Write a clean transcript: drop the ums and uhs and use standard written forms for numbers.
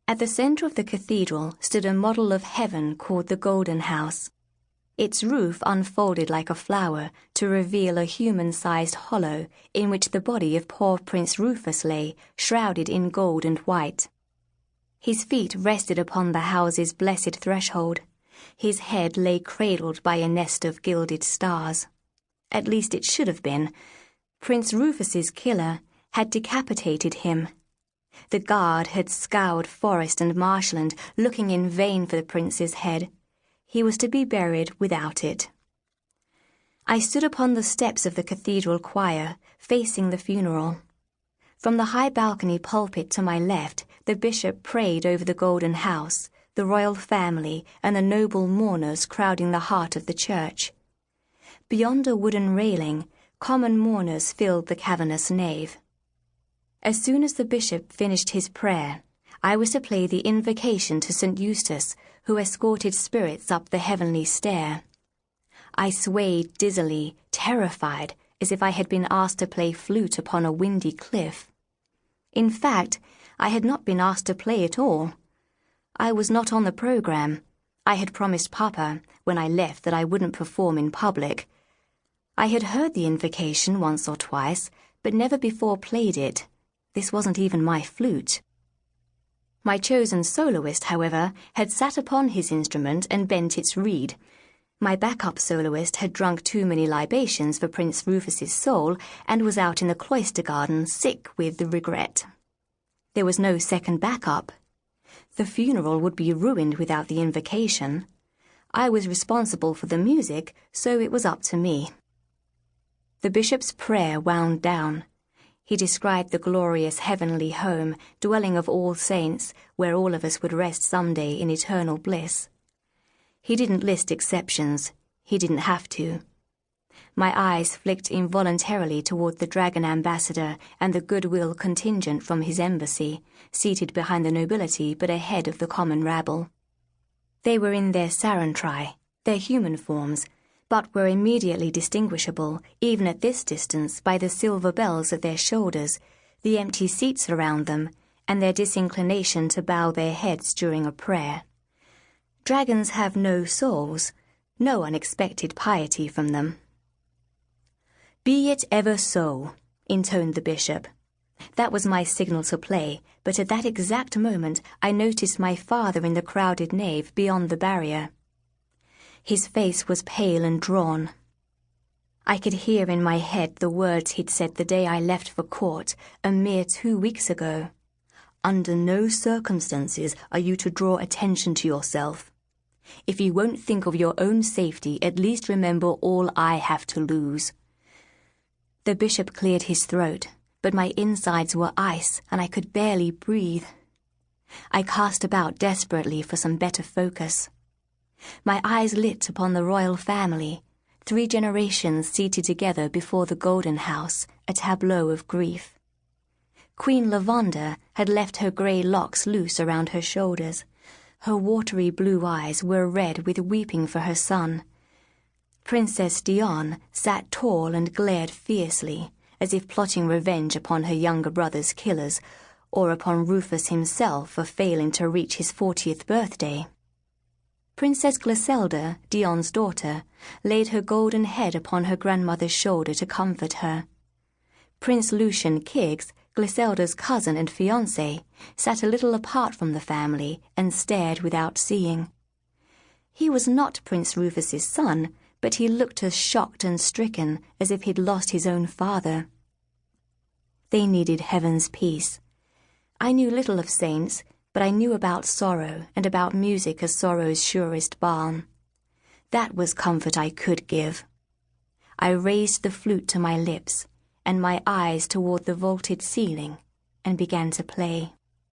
At the center of the cathedral stood a model of heaven called the Golden House. Its roof unfolded like a flower to reveal a human-sized hollow in which the body of poor Prince Rufus lay, shrouded in gold and white. His feet rested upon the house's blessed threshold. His head lay cradled by a nest of gilded stars. At least it should have been. Prince Rufus's killer had decapitated him. The guard had scoured forest and marshland, looking in vain for the prince's head. He was to be buried without it. I stood upon the steps of the cathedral choir, facing the funeral. From the high balcony pulpit to my left, the bishop prayed over the Golden House, the royal family, and the noble mourners crowding the heart of the church. Beyond a wooden railing, common mourners filled the cavernous nave. As soon as the bishop finished his prayer, I was to play the invocation to St. Eustace, who escorted spirits up the heavenly stair. I swayed dizzily, terrified, as if I had been asked to play flute upon a windy cliff. In fact, I had not been asked to play at all. I was not on the program. I had promised Papa, when I left, that I wouldn't perform in public. I had heard the invocation once or twice, but never before played it. This wasn't even my flute. My chosen soloist, however, had sat upon his instrument and bent its reed. My backup soloist had drunk too many libations for Prince Rufus's soul and was out in the cloister garden sick with the regret. There was no second backup. The funeral would be ruined without the invocation. I was responsible for the music, so it was up to me. The bishop's prayer wound down. He described the glorious heavenly home, dwelling of all saints, where all of us would rest someday in eternal bliss. He didn't list exceptions. He didn't have to. My eyes flicked involuntarily toward the dragon ambassador and the goodwill contingent from his embassy, seated behind the nobility but ahead of the common rabble. They were in their sarantrai, their human forms, but were immediately distinguishable, even at this distance, by the silver bells at their shoulders, the empty seats around them, and their disinclination to bow their heads during a prayer. Dragons have no souls, no unexpected piety from them. "Be it ever so," intoned the bishop. That was my signal to play, but at that exact moment I noticed my father in the crowded nave beyond the barrier. His face was pale and drawn. I could hear in my head the words he'd said the day I left for court, a mere 2 weeks ago. "Under no circumstances are you to draw attention to yourself. If you won't think of your own safety, at least remember all I have to lose." The bishop cleared his throat, but my insides were ice and I could barely breathe. I cast about desperately for some better focus. My eyes lit upon the royal family, 3 generations seated together before the Golden House, a tableau of grief. Queen Lavanda had left her grey locks loose around her shoulders. Her watery blue eyes were red with weeping for her son. Princess Dion sat tall and glared fiercely, as if plotting revenge upon her younger brother's killers, or upon Rufus himself for failing to reach his 40th birthday. Princess Griselda, Dion's daughter, laid her golden head upon her grandmother's shoulder to comfort her. Prince Lucien Kiggs, Griselda's cousin and fiancé, sat a little apart from the family and stared without seeing. He was not Prince Rufus's son, but he looked as shocked and stricken as if he'd lost his own father. They needed heaven's peace. I knew little of saints, but I knew about sorrow and about music as sorrow's surest balm. That was comfort I could give. I raised the flute to my lips and my eyes toward the vaulted ceiling and began to play.